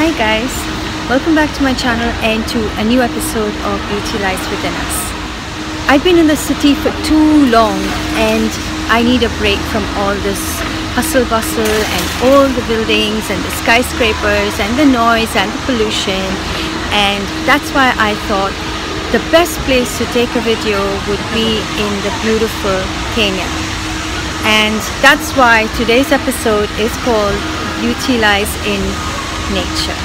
Hi guys, welcome back to my channel and to a new episode of Beauty Lies Within Us. I've been in the city for too long and I need a break from all this hustle bustle and all the buildings and the skyscrapers and the noise and the pollution, and that's why I thought the best place to take a video would be in the beautiful Kenya. And that's why today's episode is called Beauty Lies in Nature.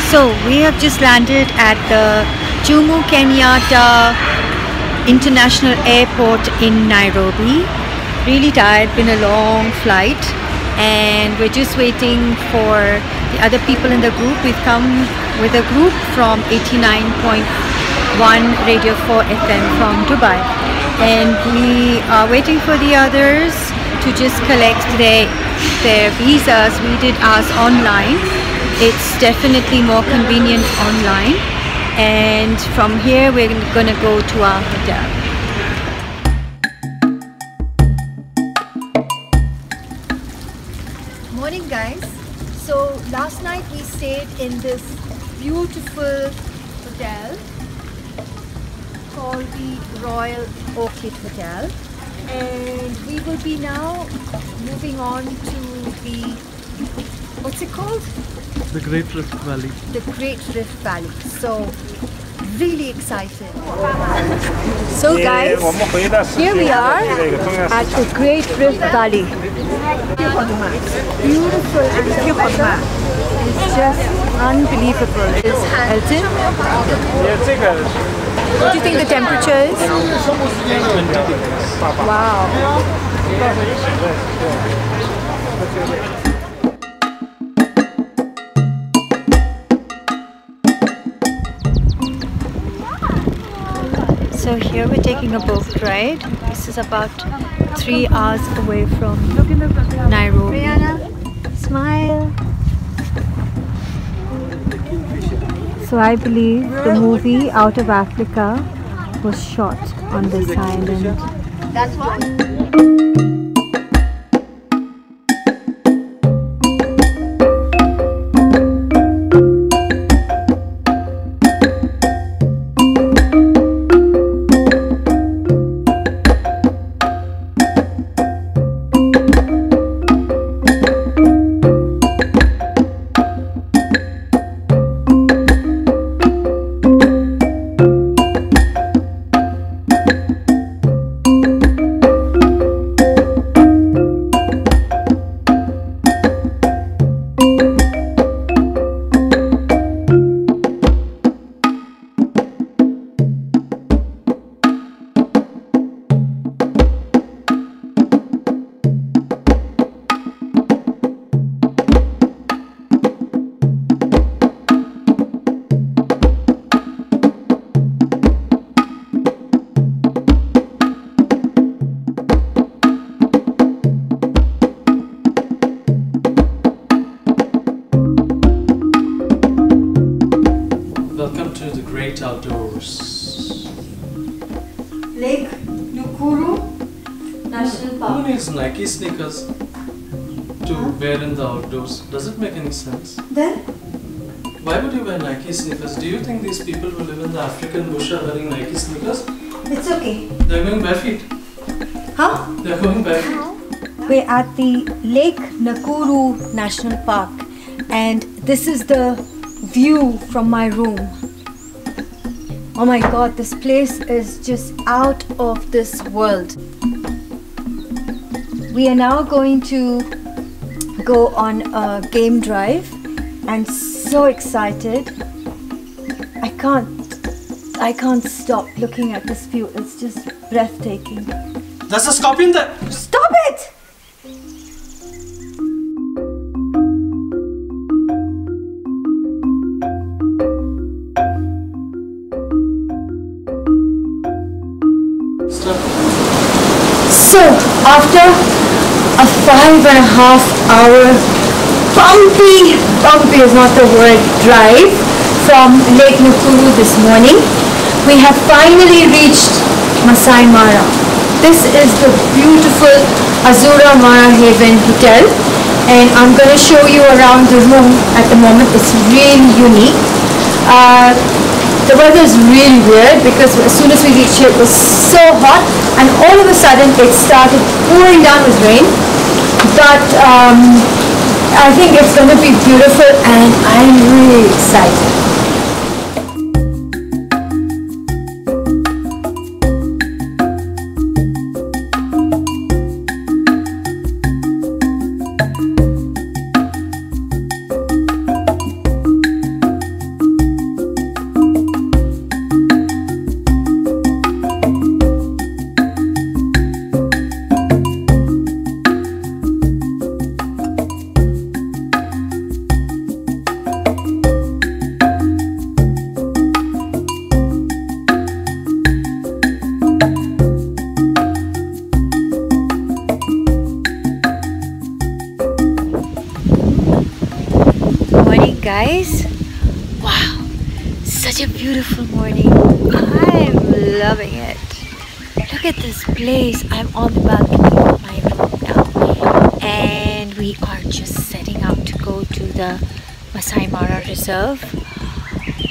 So we have just landed at the Jomo Kenyatta International Airport in Nairobi. Really tired, been a long flight, and we're just waiting for the other people in the group. We've come with a group from 89.1 Radio 4 FM from Dubai, and we are waiting for the others to just collect their visas. We did ours online. It's definitely more convenient online, and from here we're gonna go to our hotel. Morning guys. So last night we stayed in this beautiful hotel called the Royal Orchid Hotel, and we will be now moving on to the, what's it called? The Great Rift Valley. The Great Rift Valley. So really excited. So guys, here we are at the Great Rift Valley. Beautiful, and the weather is just unbelievable. Is Elton? What do you think the temperature is? 20 degrees. Wow. So here we're taking a boat ride. This is about 3 hours away from Nairobi. Smile. So I believe the movie Out of Africa was shot on this island. That's what? Welcome to the great outdoors. Lake Nakuru National Park. Who needs Nike sneakers to wear in the outdoors? Does it make any sense? Then? Why would you wear Nike sneakers? Do you think these people who live in the African bush are wearing Nike sneakers? It's okay. They're going barefoot. Huh? They're going barefoot. We're at the Lake Nakuru National Park, and this is the view from my room. Oh my god, this place is just out of this world. We are now going to go on a game drive, and so excited. I can't stop looking at this view. It's just breathtaking. There's a scorpion there! Stop it! So after a 5.5 hour bumpy is not the word, drive from Lake Nakuru this morning, we have finally reached Masai Mara. This is the beautiful Azura Mara Haven Hotel, and I'm going to show you around the room at the moment. It's really unique. The weather is really weird because as soon as we reached here it was so hot, and all of a sudden it started pouring down with rain. But I think it's going to be beautiful and I'm really excited. Guys, wow, such a beautiful morning. I'm loving it. Look at this place. I'm on the balcony of my room now, and we are just setting out to go to the Masai Mara Reserve.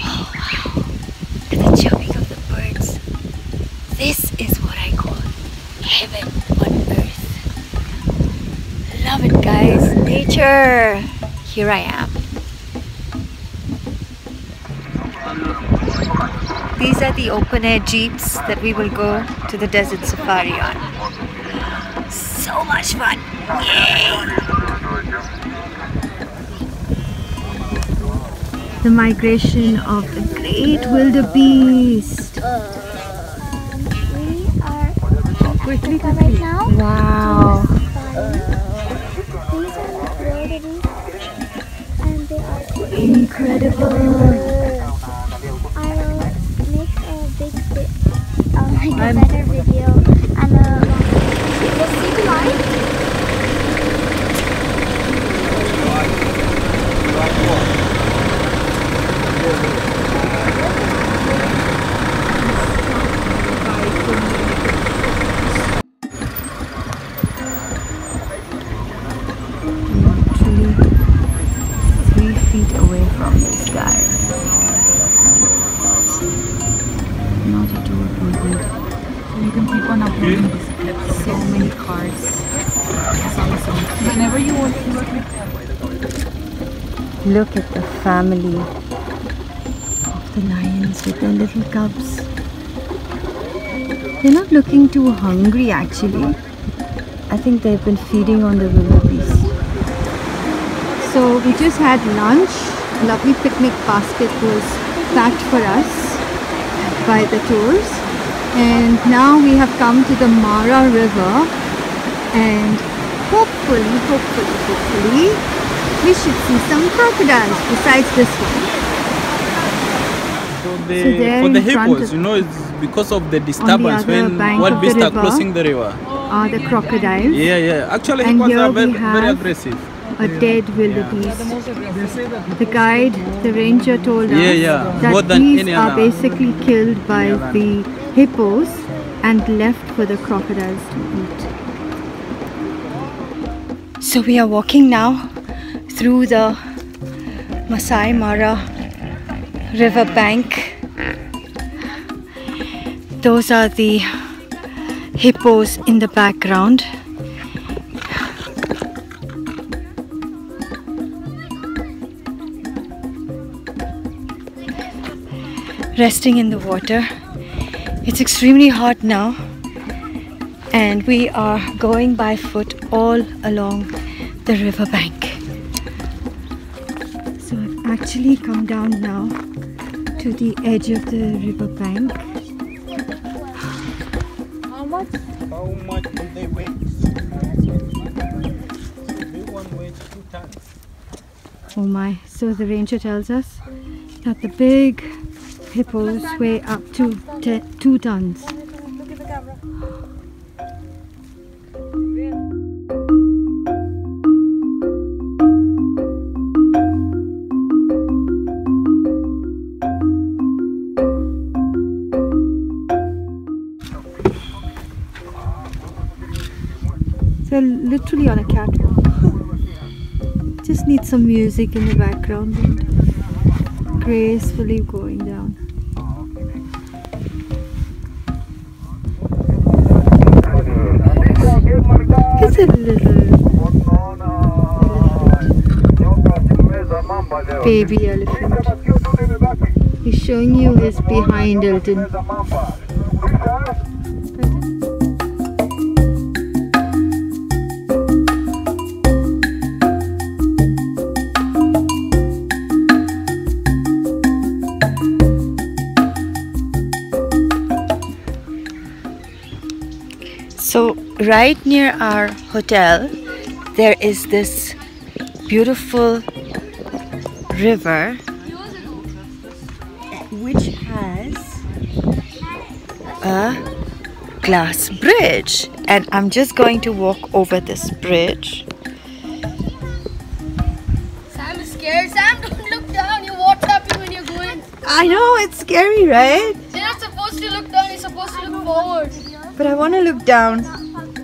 Oh wow, look at the chirping of the birds. This is what I call heaven on earth. Love it, guys. Nature. Here I am. These are the open-air jeeps that we will go to the desert safari on. So much fun! Yay! The migration of the great wildebeest. We are Quickly, right now. Wow! These are wildebeest, and they are Incredible! I'll make a better video and a let's see the light. Literally 3 feet away from this guy. Not at all good. You can keep on uploading these clips. So many cars. It's awesome. Whenever you want to work with them. Look at the family of the lions with their little cubs. They're not looking too hungry actually. I think they've been feeding on the wildebeest. So we just had lunch. A lovely picnic basket was packed for us by the tours, and now we have come to the Mara River, and hopefully we should see some crocodiles besides this one. For the hippos, you know, it's because of the disturbance when wildebeest are crossing the river. Are the crocodiles? Yeah. Actually, And hippos here are we very have aggressive. a dead wildebeest. The guide, the ranger told us that these are basically killed by the hippos and left for the crocodiles to eat. So we are walking now through the Masai Mara river bank. Those are the hippos in the background. Resting in the water. It's extremely hot now, and we are going by foot all along the river bank. So I've actually come down now to the edge of the river bank. How much do they weigh? Big one weighs 2 tons. Oh my, so the ranger tells us that the big hippos weigh up to 2 tons. Look at the camera. So literally on a catwalk. Just need some music in the background and gracefully going down. It's a little elephant. Baby elephant. He's showing you his behind, Elton. So right near our hotel there is this beautiful river which has a glass bridge, and I'm just going to walk over this bridge. Sam is scared. Sam, don't look down. You watch happen when you're going. I know, it's scary, right? You're not supposed to look down. You're supposed to look forward. But I want to look down.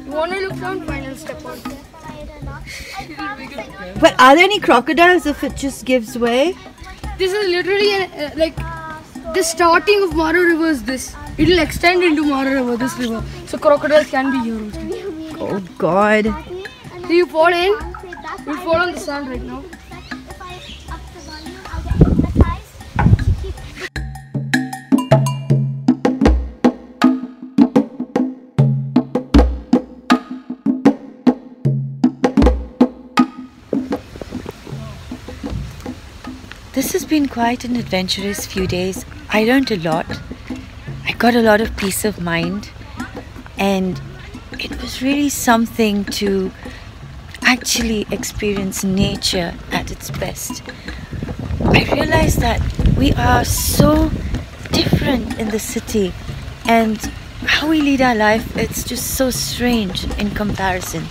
You want to look down? Fine, I'll step on. But are there any crocodiles if it just gives way? This is literally like the starting of Mara River is this. It will extend into Mara River, this river. So crocodiles can be here also. Oh God. So you fall in, you fall on the sand right now. This has been quite an adventurous few days. I learned a lot. I got a lot of peace of mind, and it was really something to actually experience nature at its best. I realized that we are so different in the city, and how we lead our life, it's just so strange in comparison.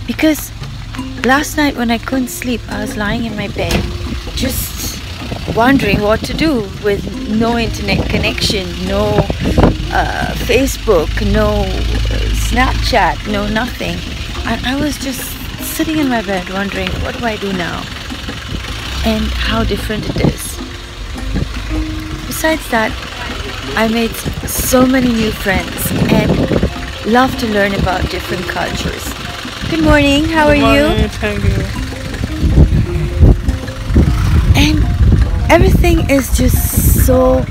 Because last night when I couldn't sleep, I was lying in my bed just wondering what to do with no internet connection, no Facebook, no Snapchat, no nothing. And I was just sitting in my bed wondering, what do I do now? And how different it is. Besides that, I made so many new friends and love to learn about different cultures. Good morning, how are you? Thank you. And everything is just so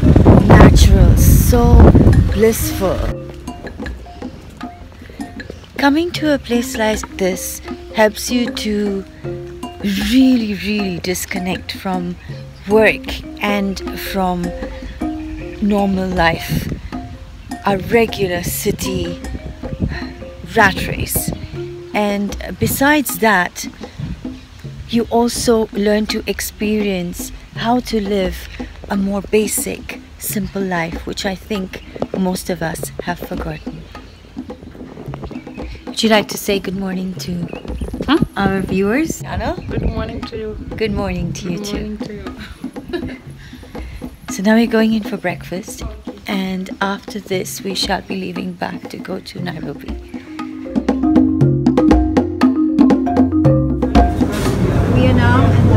natural, so blissful. Coming to a place like this helps you to really disconnect from work and from normal life, a regular city rat race. And besides that, you also learn to experience how to live a more basic, simple life, which I think most of us have forgotten. Would you like to say good morning to our viewers? Anna? Good morning to you. Good morning to you Good too. morning to you. So now we're going in for breakfast, and after this we shall be leaving back to go to Nairobi. We are now in